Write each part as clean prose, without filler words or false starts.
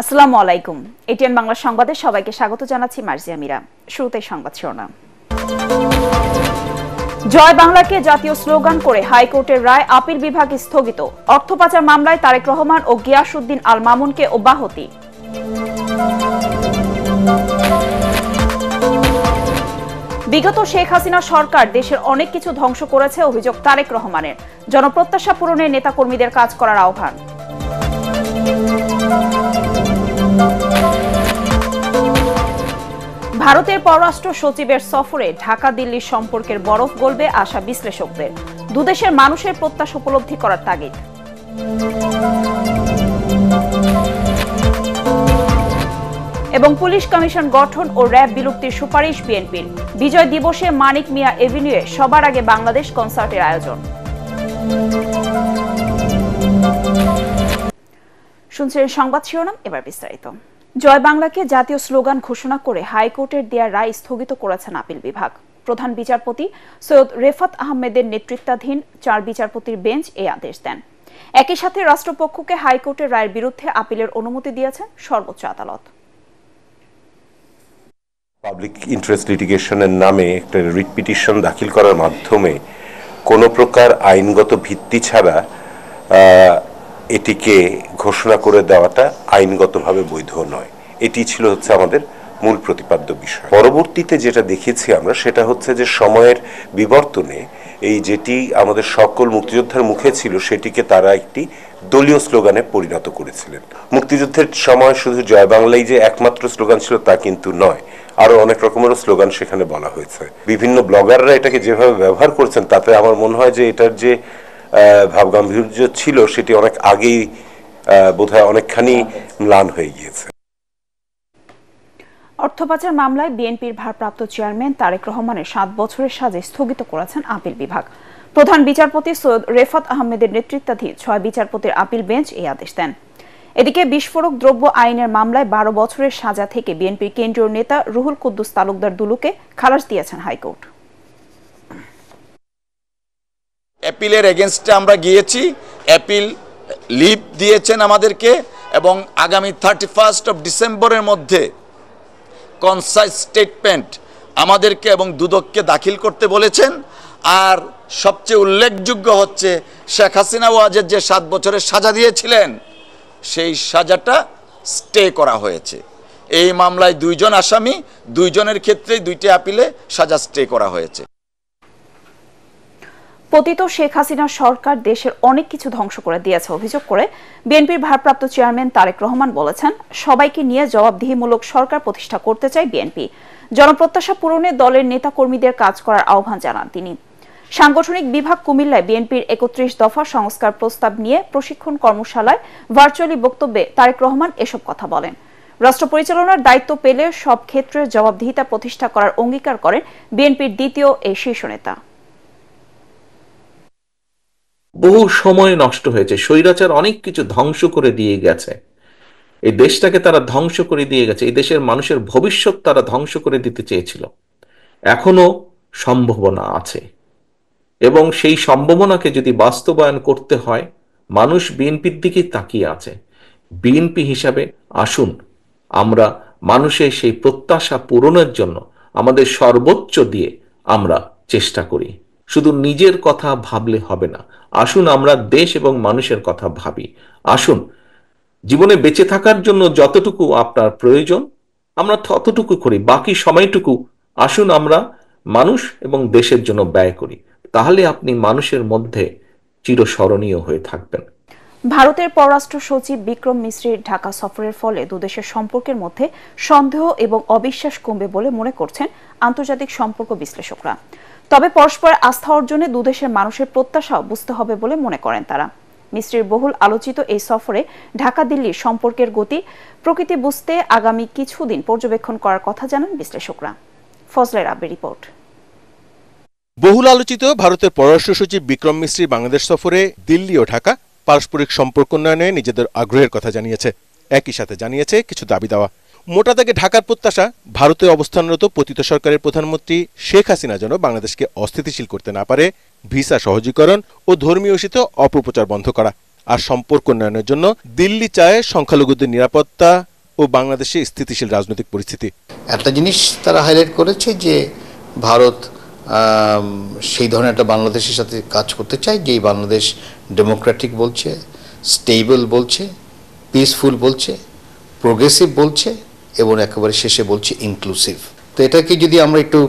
আসসালামু আলাইকুম। এটিএন বাংলা সংবাদে সবাইকে স্বাগত জানাচ্ছি মার্জিয়া মীরা। শুরুতেই সংবাদ শিরোনাম। জয় বাংলাকে জাতীয় স্লোগান করে হাইকোর্টের রায় আপিল বিভাগ স্থগিত। অর্থ পাচার মামলায় তারেক রহমান ও গিয়াসউদ্দিন আল মামুনকে অব্যাহতি। বিগত শেখ হাসিনা সরকার দেশের অনেক কিছু ধ্বংস করেছে অভিযোগ তারেক রহমানের। জনপ্রত্যাশা পূরণে নেতাকর্মীদের কাজ করার আহ্বান। ভারতের পররাষ্ট্র সচিবের সফরে ঢাকা দিল্লির সম্পর্কের বরফ গলবে আশা বিশ্লেষকদের। দুদেশের মানুষের প্রত্যাশা উপলব্ধি করার তাগিদ। এবং পুলিশ কমিশন গঠন ও র্যাব বিলুপ্তির সুপারিশ বিএনপির। বিজয় দিবসে মানিক মিয়া এভিনিউয়ে সবার আগে বাংলাদেশ কনসার্টের আয়োজন। শুনছেন সংবাদ শিরোনাম, এবার বিস্তারিত। জয় বাংলাকে জাতীয় স্লোগান ঘোষণা করে হাইকোর্টের দেয়া রায় স্থগিত করেছেন আপিল বিভাগ। প্রধান বিচারপতি সৈয়দ রেফাত আহমেদের নেতৃত্বাধীন 4 বিচারপতির বেঞ্চ এই আদেশ দেন। একই সাথে রাষ্ট্রপক্ষকে হাইকোর্টের রায়ের বিরুদ্ধে আপিলের অনুমতি দিয়েছেন সর্বোচ্চ আদালত। পাবলিক ইন্টারেস্ট লিটিগেশনের নামে একটা রিট পিটিশন দাখিল করার মাধ্যমে কোনো প্রকার আইনগত ভিত্তি ছাড়া এটিকে ঘোষণা করে দেওয়াটা আইনগতভাবে বৈধ নয়। এটি ছিল আমাদের মূল প্রতিপাদ্য বিষয়। পরবর্তীতে যেটা দেখেছি আমরা সেটা হচ্ছে যে সময়ের বিবর্তনে এই যেটি আমাদের সকল মুক্তিযোদ্ধার মুখে ছিল সেটিকে তারা একটি দলীয় স্লোগানে পরিণত করেছিলেন। মুক্তিযুদ্ধের সময় শুধু জয় বাংলাই যে একমাত্র স্লোগান ছিল তা কিন্তু নয়, আরো অনেক রকমেরও স্লোগান সেখানে বলা হয়েছে। বিভিন্ন ব্লগাররা এটাকে যেভাবে ব্যবহার করছেন তাতে আমার মনে হয় যে এটার যে ভাবগাম্ভীর্য ছিল সেটি অনেক আগেই বোধহয় অনেকখানি ম্লান হয়ে গিয়েছে। অর্থ পাচার মামলায় বিএনপির ভারপ্রাপ্ত চেয়ারম্যান তারেক রহমানের 7 বছরের সাজা স্থগিত করেছেন আপিল বিভাগ। প্রধান বিচারপতি সৈয়দ রেফাত আহমেদের নেতৃত্বাধীন 6 বিচারপতির আপিল বেঞ্চ এই আদেশ দেন। এদিকে বিস্ফোরক দ্রব্য আইনের মামলায় 12 বছরের সাজা থেকে বিএনপির কেন্দ্রীয় নেতা রুহুল কুদ্দুস তালুকদার দুলুকে খালাস দিয়েছেন হাইকোর্ট। অ্যাপিলের এগেনস্টে আমরা গিয়েছি, অ্যাপিল লিভ দিয়েছেন আমাদেরকে এবং আগামী 31 ডিসেম্বরের মধ্যে কনসাইজ স্টেটমেন্ট আমাদেরকে এবং দুদককে দাখিল করতে বলেছেন। আর সবচেয়ে উল্লেখযোগ্য হচ্ছে শেখ হাসিনা ওয়াজেদ যে 7 বছরের সাজা দিয়েছিলেন সেই সাজাটা স্টে করা হয়েছে। এই মামলায় 2 জন আসামি, 2 জনের ক্ষেত্রেই 2টি আপিলে সাজা স্টে করা হয়েছে। পতিত শেখ হাসিনা সরকার দেশের অনেক কিছু ধ্বংস করে দিয়েছে অভিযোগ করে বিএনপির ভারপ্রাপ্ত চেয়ারম্যান তারেক রহমান বলেছেন, সবাইকে নিয়ে জবাবদিহিমূলক সরকার প্রতিষ্ঠা করতে চায় বিএনপি। জনপ্রত্যাশা পূরণে দলের নেতাকর্মীদের কাজ করার আহ্বান জানান তিনি। সাংগঠনিক বিভাগ কুমিল্লায় বিএনপির 31 দফা সংস্কার প্রস্তাব নিয়ে প্রশিক্ষণ কর্মশালায় ভার্চুয়ালি বক্তব্যে তারেক রহমান এসব কথা বলেন। রাষ্ট্র পরিচালনার দায়িত্ব পেলে সব ক্ষেত্রে জবাবদিহিতা প্রতিষ্ঠা করার অঙ্গীকার করেন বিএনপির দ্বিতীয় এই শীর্ষ নেতা। বহু সময় নষ্ট হয়েছে, স্বৈরাচার অনেক কিছু ধ্বংস করে দিয়ে গেছে, এই দেশটাকে তারা ধ্বংস করে দিয়ে গেছে, এই দেশের মানুষের ভবিষ্যৎ তারা ধ্বংস করে দিতে চেয়েছিল। এখনো সম্ভাবনা আছে এবং সেই সম্ভাবনাকে যদি বাস্তবায়ন করতে হয় মানুষ বিএনপির দিকে তাকিয়ে আছে। বিএনপি হিসাবে আসুন আমরা মানুষের সেই প্রত্যাশা পূরণের জন্য আমাদের সর্বোচ্চ দিয়ে আমরা চেষ্টা করি। শুধু নিজের কথা ভাবলে হবে না, আসুন আমরা দেশ এবং মানুষের কথা ভাবি। আসুন জীবনে বেঁচে থাকার জন্য যতটুকু আপনার প্রয়োজন আমরা ততটুকু করি, বাকি সময়টুকু আসুন আমরা মানুষ এবং দেশের জন্য ব্যয় করি। তাহলে আপনি মানুষের মধ্যে চিরস্মরণীয় হয়ে থাকবেন। ভারতের পররাষ্ট্র সচিব বিক্রম মিশ্রির ঢাকা সফরের ফলে দুদেশের সম্পর্কের মধ্যে সন্দেহ এবং অবিশ্বাস কমবে বলে মনে করছেন আন্তর্জাতিক সম্পর্ক বিশ্লেষকরা। তবে পরস্পরের আস্থা অর্জনে দুদেশের মানুষের প্রত্যাশাও বুঝতে হবে বলে মনে করেন তারা। মিশ্রির বহুল আলোচিত এই সফরে ঢাকা দিল্লির সম্পর্কের গতি প্রকৃতি বুঝতে আগামী কিছুদিন পর্যবেক্ষণ করার কথা জানান বিশ্লেষকরা। ফজলে রাব্বির রিপোর্ট। বহুল আলোচিত ভারতের পররাষ্ট্র সচিব বিক্রম মিশ্রি বাংলাদেশ সফরে দিল্লি ও ঢাকা পারস্পরিক সম্পর্ক উন্নয়নে নিজেদের আগ্রহের কথা জানিয়েছে। একই সাথে জানিয়েছে কিছু দাবি দেওয়া। মোটা দাগে ঢাকার প্রত্যাশা, ভারতে অবস্থানরত পতিত সরকারের প্রধানমন্ত্রী শেখ হাসিনা যেন বাংলাদেশকে অস্থিতিশীল করতে না পারে, ভিসা সহজীকরণ ও ধর্মীয় ইস্যুতে অপপ্রচার বন্ধ করা। আর সম্পর্ক উন্নয়নের জন্য দিল্লি চায় সংখ্যালঘুদের নিরাপত্তা ও বাংলাদেশে স্থিতিশীল রাজনৈতিক পরিস্থিতি। একটা জিনিস তারা হাইলাইট করেছে যে ভারত সেই ধরনের একটা বাংলাদেশের সাথে কাজ করতে চায়, যেই বাংলাদেশ ডেমোক্রেটিক বলছে, স্টেবল বলছে, পিসফুল বলছে, প্রোগ্রেসিভ বলছে এবং একেবারে শেষে বলছে ইনক্লুসিভ। তো এটাকে যদি আমরা একটু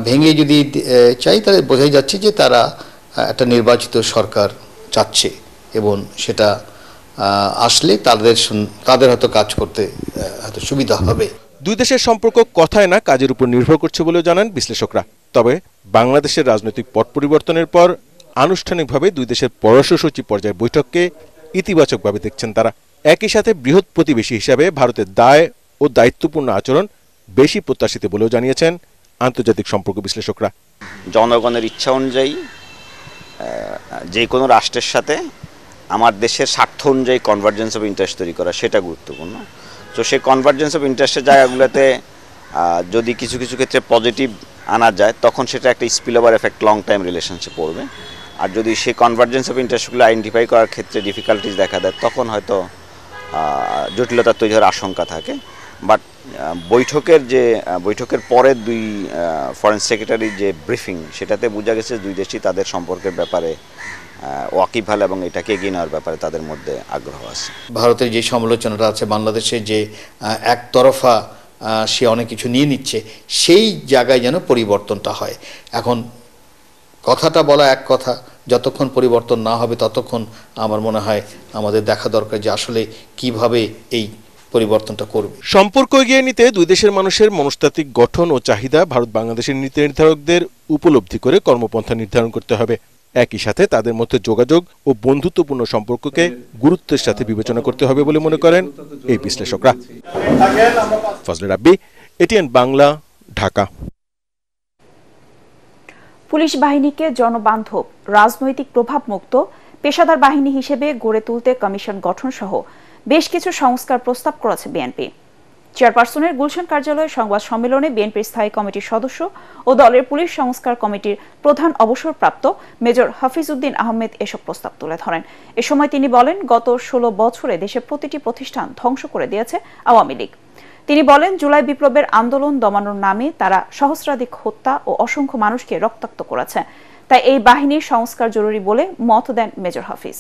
ভেঙে যদি চাই তাহলে বোঝাই যাচ্ছে যে তারা একটা নির্বাচিত সরকার চাচ্ছে এবং সেটা আসলে তাদের হয়তো কাজ করতে হয়তো সুবিধা হবে। দুই দেশের সম্পর্ক কথায় না কাজের উপর নির্ভর করছে বলেও জানান বিশ্লেষকরা। তবে বাংলাদেশের রাজনৈতিক পট পরিবর্তনের পর আনুষ্ঠানিকভাবে দুই দেশের পররাষ্ট্র সচিব পর্যায়ের বৈঠককে ইতিবাচকভাবে দেখছেন তারা। একই সাথে বৃহৎ প্রতিবেশী হিসাবে ভারতের দায় ও দায়িত্বপূর্ণ আচরণ বেশি প্রত্যাশিত বলেও জানিয়েছেন আন্তর্জাতিক সম্পর্ক বিশ্লেষকরা। জনগণের ইচ্ছা অনুযায়ী যে কোনো রাষ্ট্রের সাথে আমার দেশের স্বার্থ অনুযায়ী কনভার্জেন্স অফ ইন্টারেস্ট তৈরি করা, সেটা গুরুত্বপূর্ণ। তো সেই কনভার্জেন্স অফ ইন্টারেস্টের জায়গাগুলোতে যদি কিছু কিছু ক্ষেত্রে পজিটিভ আনা যায়, তখন সেটা একটা spill over effect long time relationship পড়বে। আর যদি সেই কনভার্জেন্স অফ ইন্টারেস্টগুলো আইডেন্টিফাই করার ক্ষেত্রে ডিফিকাল্টিস দেখা দেয়, তখন হয়তো জটিলতা তৈরি হওয়ার আশঙ্কা থাকে। বাট বৈঠকের পরের দুই ফরেন সেক্রেটারির যে ব্রিফিং, সেটাতে বোঝা গেছে দুই দেশই তাদের সম্পর্কের ব্যাপারে ওয়াকিবহাল এবং এটাকে এগিয়ে নেওয়ার ব্যাপারে তাদের মধ্যে আগ্রহ আছে। ভারতের যে সমালোচনাটা আছে বাংলাদেশে যে একতরফা সে অনেক কিছু নিয়ে নিচ্ছে, সেই জায়গায় যেন পরিবর্তনটা হয়। এখন কথাটা বলা এক কথা, যতক্ষণ পরিবর্তন না হবে ততক্ষণ আমার মনে হয় আমাদের দেখা দরকার যে আসলে কিভাবে এই পরিবর্তনটা করবে। সম্পর্ক এগিয়ে নিতে দুই দেশের মানুষের মনস্তাত্ত্বিক গঠন ও চাহিদা ভারত বাংলাদেশের নীতি নির্ধারকদের উপলব্ধি করে কর্মপন্থা নির্ধারণ করতে হবে। একই সাথে তাদের মধ্যে যোগাযোগ ও বন্ধুত্বপূর্ণ সম্পর্ককে গুরুত্বের সাথে বিবেচনা করতে হবে বলে মনে করেন এই বিশ্লেষকরা। ফজলে রাব্বি, এটিএন বাংলা, ঢাকা। পুলিশ বাহিনীকে জনবান্ধব, রাজনৈতিক প্রভাবমুক্ত পেশাদার বাহিনী হিসেবে গড়ে তুলতে কমিশন গঠন সহ বেশ কিছু সংস্কার প্রস্তাব করেছে বিএনপি। চেয়ারপারসনের গুলশান কার্যালয়ে সংবাদ সম্মেলনে বিএনপির স্থায়ী কমিটির সদস্য ও দলের পুলিশ সংস্কার কমিটির প্রধান অবসরপ্রাপ্ত মেজর হাফিজউদ্দিন আহমেদ এসব প্রস্তাব তুলে ধরেন। এ সময় তিনি বলেন, গত 16 বছরে দেশের প্রতিটি প্রতিষ্ঠান ধ্বংস করে দিয়েছে আওয়ামী লীগ। তিনি বলেন, জুলাই বিপ্লবের আন্দোলন দমানোর নামে তারা সহস্রাধিক হত্যা ও অসংখ্য মানুষকে রক্তাক্ত করেছে। তাই এই বাহিনীর সংস্কার জরুরি বলে মত দেন মেজর হাফিজ।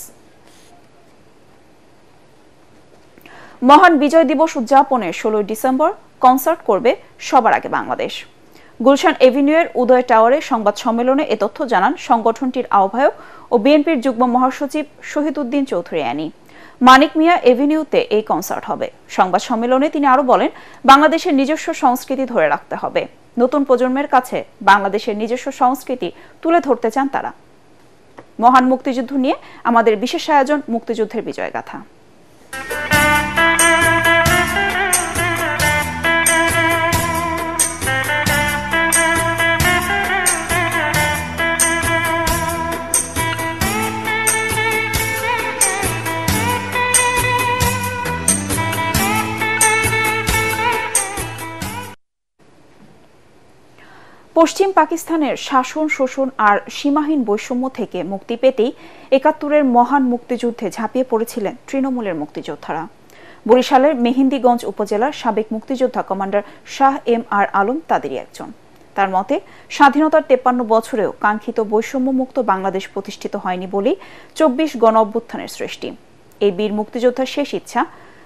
মহান বিজয় দিবস উদযাপনে 16 ডিসেম্বর কনসার্ট করবে সবার আগে বাংলাদেশ। গুলশান এভিনিউয়ের উদয় টাওয়ারে সংবাদ সম্মেলনে এ তথ্য জানান সংগঠনটির আহ্বায়ক ও বিএনপির যুগ্ম মহাসচিব শহীদউদ্দিন চৌধুরী অ্যানি। মানিক মিয়া এভিনিউতে এই কনসার্ট হবে। সংবাদ সম্মেলনে তিনি আরো বলেন, বাংলাদেশের নিজস্ব সংস্কৃতি ধরে রাখতে হবে। নতুন প্রজন্মের কাছে বাংলাদেশের নিজস্ব সংস্কৃতি তুলে ধরতে চান তারা। মহান মুক্তিযুদ্ধ নিয়ে আমাদের বিশেষ আয়োজন মুক্তিযুদ্ধের বিজয়গাথা। পশ্চিম পাকিস্তানের শাসন, শোষণ আর সীমাহীন বৈষম্য থেকে মুক্তি পেতেই ৭১-এর মহান মুক্তিযুদ্ধে ঝাঁপিয়ে পড়েছিলেন তৃণমূলের মুক্তিযোদ্ধারা। বরিশালের মেহেন্দিগঞ্জ উপজেলার সাবেক মুক্তিযোদ্ধা commander Shah M R Alam তাদেরই একজন। তার মতে, স্বাধীনতার ৫৩ বছরেও কাঙ্ক্ষিত বৈষম্যমুক্ত বাংলাদেশ প্রতিষ্ঠিত হয়নি বলেই ২৪ গণ-অভ্যুত্থানের সৃষ্টি। এই বীর মুক্তিযোদ্ধার শেষ ইচ্ছা,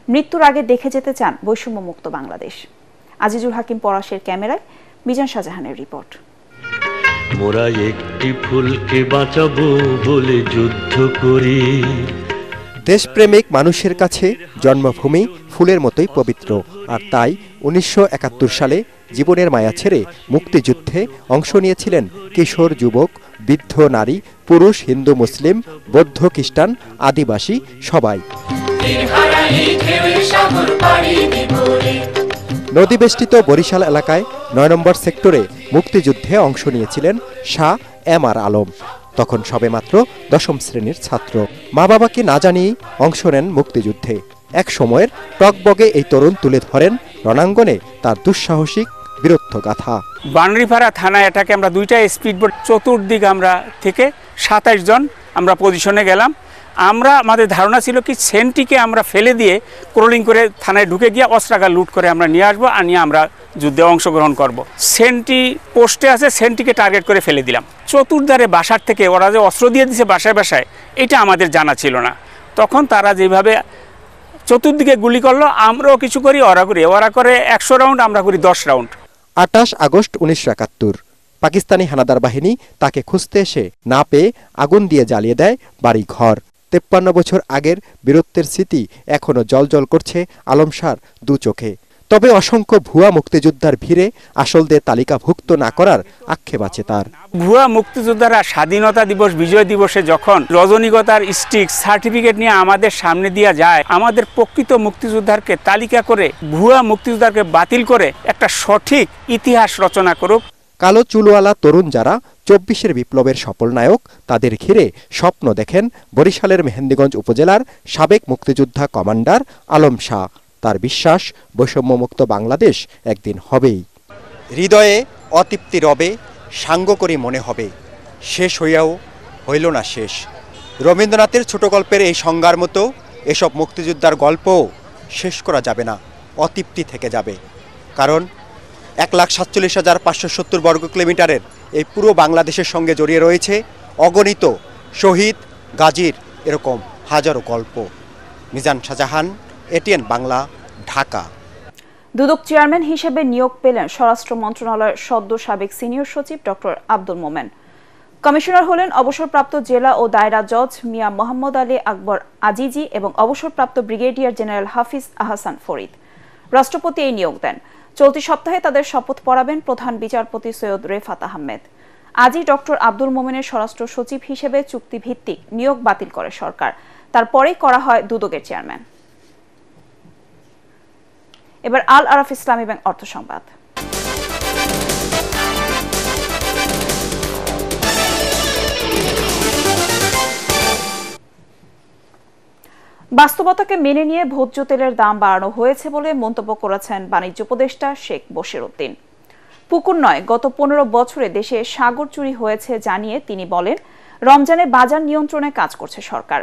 মৃত্যুর আগে দেখে যেতে চান বৈষম্যমুক্ত বাংলাদেশ। আজিজুল হাকিম পলাশের ক্যামেরায় মিজান শাহজাহানের রিপোর্ট। মোরা একটি ফুলকে বাঁচাবো বলে যুদ্ধ করি। দেশপ্রেমিক মানুষের কাছে জন্মভূমি ফুলের মতোই পবিত্র, আর তাই ১৯৭১ সালে জীবনের মায়া ছেড়ে মুক্তিযুদ্ধে অংশ নিয়েছিলেন কিশোর, যুবক, বৃদ্ধ, নারী, পুরুষ, হিন্দু, মুসলিম, বৌদ্ধ, খ্রিস্টান, আদিবাসী সবাই। নদীবেষ্টিত বরিশাল এলাকায় ৯ নম্বর সেক্টরে মুক্তিযুদ্ধে অংশ নিয়েছিলেন শাহ এম আর আলম। তখন সবেমাত্র ১০ম শ্রেণীর ছাত্র। মা বাবাকে না জানিয়েই অংশ নেন মুক্তিযুদ্ধে। এক সময়ের টকবগে এই তরুণ তুলে ধরেন রণাঙ্গনে তার দুঃসাহসিক বীরত্ব গাথা। বানরিপাড়া থানায় এটাকে আমরা 2টা স্পিডবোট, চতুর্দিক আমরা থেকে ২৭ জন আমরা পজিশনে গেলাম। আমরা আমাদের ধারণা ছিল কি সেন্টটিকে আমরা ফেলে দিয়ে ক্রলিং করে থানায় ঢুকে গিয়ে অস্ত্রাগার লুট করে আমরা নিয়ে আসবো আর নিয়ে আমরা যুদ্ধে অংশগ্রহণ করব। সেন্টটি পোস্টে আছে, সেন্টটিকে টার্গেট করে ফেলে দিলাম। চতুর্ধারে বাসার থেকে ওরা যে অস্ত্র দিয়ে দিছে বাসায় বাসায়, এটা আমাদের জানা ছিল না। তখন তারা যেভাবে চতুর্দিকে গুলি করলো, আমরাও কিছু করি, ওরা করে 100 রাউন্ড, আমরা করি 10 রাউন্ড। 28 আগস্ট 1971 পাকিস্তানি হানাদার বাহিনী তাকে খুঁজতে এসে না পেয়ে আগুন দিয়ে জ্বালিয়ে দেয় বাড়ি ঘর। 53 বছর আগের বীরত্বের স্মৃতি এখনো জলজল করছে আলম শাহর দু চোখে। তবে অসংখ্য ভুয়া মুক্তিযোদ্ধার ভিড়ে আসলদের তালিকাভুক্ত না করার আক্ষেপ আছে তার। ভুয়া মুক্তিযোদ্ধারা স্বাধীনতা দিবস, বিজয় দিবসে যখন রজনীগতার স্টিক সার্টিফিকেট নিয়ে আমাদের সামনে দিয়ে যায়, আমাদের প্রকৃত মুক্তিযোদ্ধাকে তালিকা করে ভুয়া মুক্তিযোদ্ধাকে বাতিল করে একটা সঠিক ইতিহাস রচনা করুক। কালো চুলওয়ালা তরুণ যারা 24-এর বিপ্লবের সফল নায়ক, তাদের ঘিরে স্বপ্ন দেখেন বরিশালের মেহেন্দিগঞ্জ উপজেলার সাবেক মুক্তিযোদ্ধা কমান্ডার আলম শাহ। তার বিশ্বাস বৈষম্যমুক্ত বাংলাদেশ একদিন হবেই। হৃদয়ে অতৃপ্তি রবে, সাঙ্গ করি মনে হবে, শেষ হইয়াও হইল না শেষ। রবীন্দ্রনাথের ছোট গল্পের এই সংজ্ঞার মতো এসব মুক্তিযোদ্ধার গল্পও শেষ করা যাবে না, অতৃপ্তি থেকে যাবে। কারণ 1,47,570 বর্গ কিলোমিটারের এই পুরো বাংলাদেশের সঙ্গে জড়িয়ে রয়েছে অগণিত শহীদ গাজীর এরকম হাজারো গল্প। মিজান শাহজাহান, এটিএন বাংলা, ঢাকা। দুদক চেয়ারম্যান হিসেবে নিয়োগ পেলেন স্বরাষ্ট্র মন্ত্রণালয়ের সদ্য সাবেক সিনিয়র সচিব ডক্টর আব্দুল মোমেন। কমিশনার হলেন অবসরপ্রাপ্ত জেলা ও দায়রা জজ মিয়া মোহাম্মদ আলী আকবর আজিজি এবং অবসরপ্রাপ্ত ব্রিগেডিয়ার জেনারেল হাফিজ আহসান ফরিদ। রাষ্ট্রপতি এই নিয়োগ দেন। চলতি সপ্তাহে তাদের শপথ পড়াবেন প্রধান বিচারপতি সৈয়দ রেফাত আহমেদ। আজই ডক্টর আব্দুল মোমেনের স্বরাষ্ট্র সচিব হিসেবে চুক্তিভিত্তিক নিয়োগ বাতিল করে সরকার। তারপরেই করা হয় দুদকের চেয়ারম্যান। এবার আল আরাফ ইসলামী ব্যাংক অর্থ সংবাদ। বাস্তবতাকে মেনে নিয়ে ভোজ্য তেলের দাম বাড়ানো হয়েছে বলে মন্তব্য করেছেন বাণিজ্য উপদেষ্টা শেখ বশির উদ্দিন। পুকুর নয়, গত 15 বছরে দেশে সাগর চুরি হয়েছে জানিয়ে তিনি বলেন, রমজানে বাজার নিয়ন্ত্রণে কাজ করছে সরকার।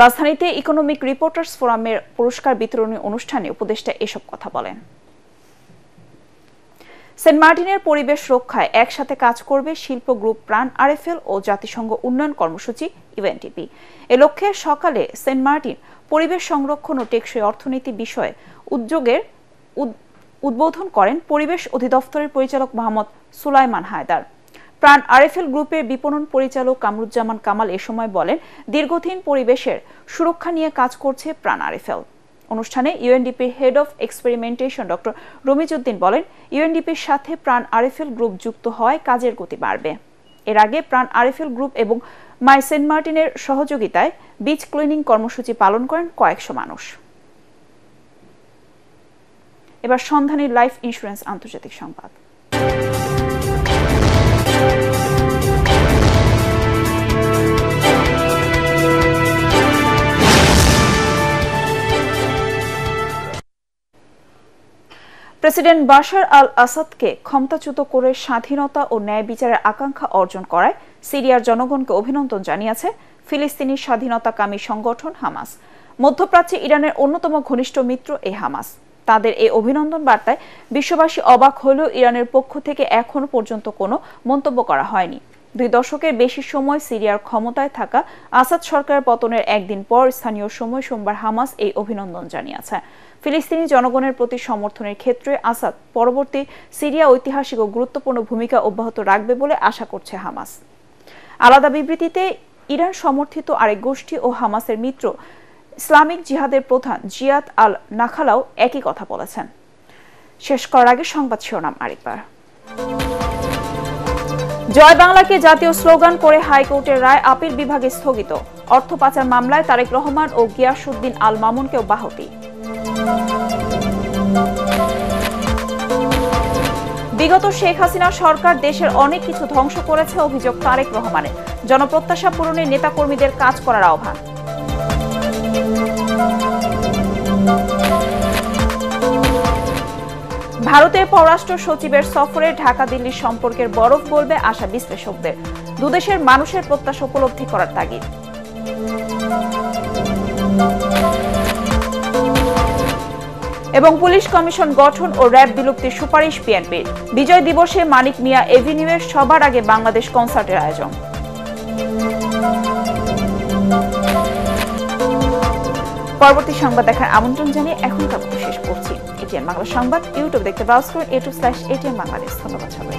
রাজধানীতে ইকোনমিক রিপোর্টার্স ফোরামের পুরস্কার বিতরণী অনুষ্ঠানে উপদেষ্টা এসব কথা বলেন। সেন্ট মার্টিনের পরিবেশ রক্ষায় একসাথে কাজ করবে শিল্প গ্রুপ প্রাণ আরএফএল ও জাতিসংঘ উন্নয়ন কর্মসূচি ইউএনডিপি। এ লক্ষ্যে সকালে সেন্ট মার্টিন পরিবেশ সংরক্ষণ ও টেকসই অর্থনীতি বিষয়ে উদ্যোগের উদ্বোধন করেন পরিবেশ অধিদপ্তরের পরিচালক মোহাম্মদ সুলাইমান হায়দার। প্রাণ আরএফএল গ্রুপের বিপণন পরিচালক কামরুজ্জামান কামাল এ সময় বলেন, দীর্ঘদিন পরিবেশের সুরক্ষা নিয়ে কাজ করছে প্রাণ আরএফএল। অনুষ্ঠানে ইউএনডিপির head of experimentation doctor Ramizuddin বলেন, ইউএনডিপির সাথে প্রাণ আরএফএল গ্রুপ যুক্ত হওয়ায় কাজের গতি বাড়বে। এর আগে প্রাণ আরএফএল গ্রুপ এবং মাই সেন্ট মার্টিনের সহযোগিতায় বিচ ক্লিনিং কর্মসূচি পালন করেন কয়েকশো মানুষ। এবার সন্ধানী লাইফ ইন্স্যুরেন্স আন্তর্জাতিক সংবাদ। প্রেসিডেন্ট বাশার আল আসাদকে ক্ষমতাচ্যুত করে স্বাধীনতা ও ন্যায় বিচারের আকাঙ্ক্ষা অর্জন করায় সিরিয়ার জনগণকে অভিনন্দন জানিয়েছে ফিলিস্তিনি স্বাধীনতাকামী সংগঠন হামাস। মধ্যপ্রাচ্যে ইরানের অন্যতম ঘনিষ্ঠ মিত্র এই হামাস। তাদের এই অভিনন্দন বার্তায় বিশ্ববাসী অবাক হলেও ইরানের পক্ষ থেকে এখনো পর্যন্ত কোনো মন্তব্য করা হয়নি। 2 দশকের বেশি সময় সিরিয়ার ক্ষমতায় থাকা আসাদ সরকারের পতনের একদিন পর স্থানীয় সময় সোমবার হামাস এই অভিনন্দন জানিয়েছে। ফিলিস্তিনি জনগণের প্রতি সমর্থনের ক্ষেত্রে আসাদ পরবর্তী সিরিয়া ঐতিহাসিক ও গুরুত্বপূর্ণ ভূমিকা অব্যাহত রাখবে বলে আশা করছে হামাস। আলাদা বিবৃতিতে ইরান সমর্থিত আরেক গোষ্ঠী ও হামাসের মিত্র ইসলামিক জিহাদের প্রধান জিয়াদ আল নাখালাও একই কথা বলেছেন। শেষ করার আগে সংবাদ শিরোনাম আরেকবার। জয় বাংলাকে জাতীয় স্লোগান করে হাইকোর্টের রায় আপিল বিভাগে স্থগিত। অর্থ পাচার মামলায় তারেক রহমান ও গিয়াসউদ্দিন আল মামুনকে অব্যাহতি। বিগত শেখ হাসিনা সরকার দেশের অনেক কিছু ধ্বংস করেছে অভিযোগ তারেক রহমানের। জনপ্রত্যাশা পূরণে নেতাকর্মীদের কাজ করার আহ্বান। ভারতের পররাষ্ট্র সচিবের সফরে ঢাকা দিল্লি সম্পর্কের বরফ গলবে আশা বিশ্লেষকদের। দুদেশের মানুষের প্রত্যাশা উপলব্ধি করার তাগিদ। এবং পুলিশ কমিশন গঠন ও র্যাব বিলুপ্তির সুপারিশ বিএনপির। বিজয় দিবসে মানিক মিয়া এভিনিউয়ে সবার আগে বাংলাদেশ কনসার্টের আয়োজন। পরবর্তী সংবাদ দেখার আমন্ত্রণ জানিয়ে এখনকার মতো শেষ করছি। এটিএন বাংলা সংবাদ ইউটিউব দেখতে ব্রাউজ করুন a2/atn বাংলাদেশ। ধন্যবাদ সবাই।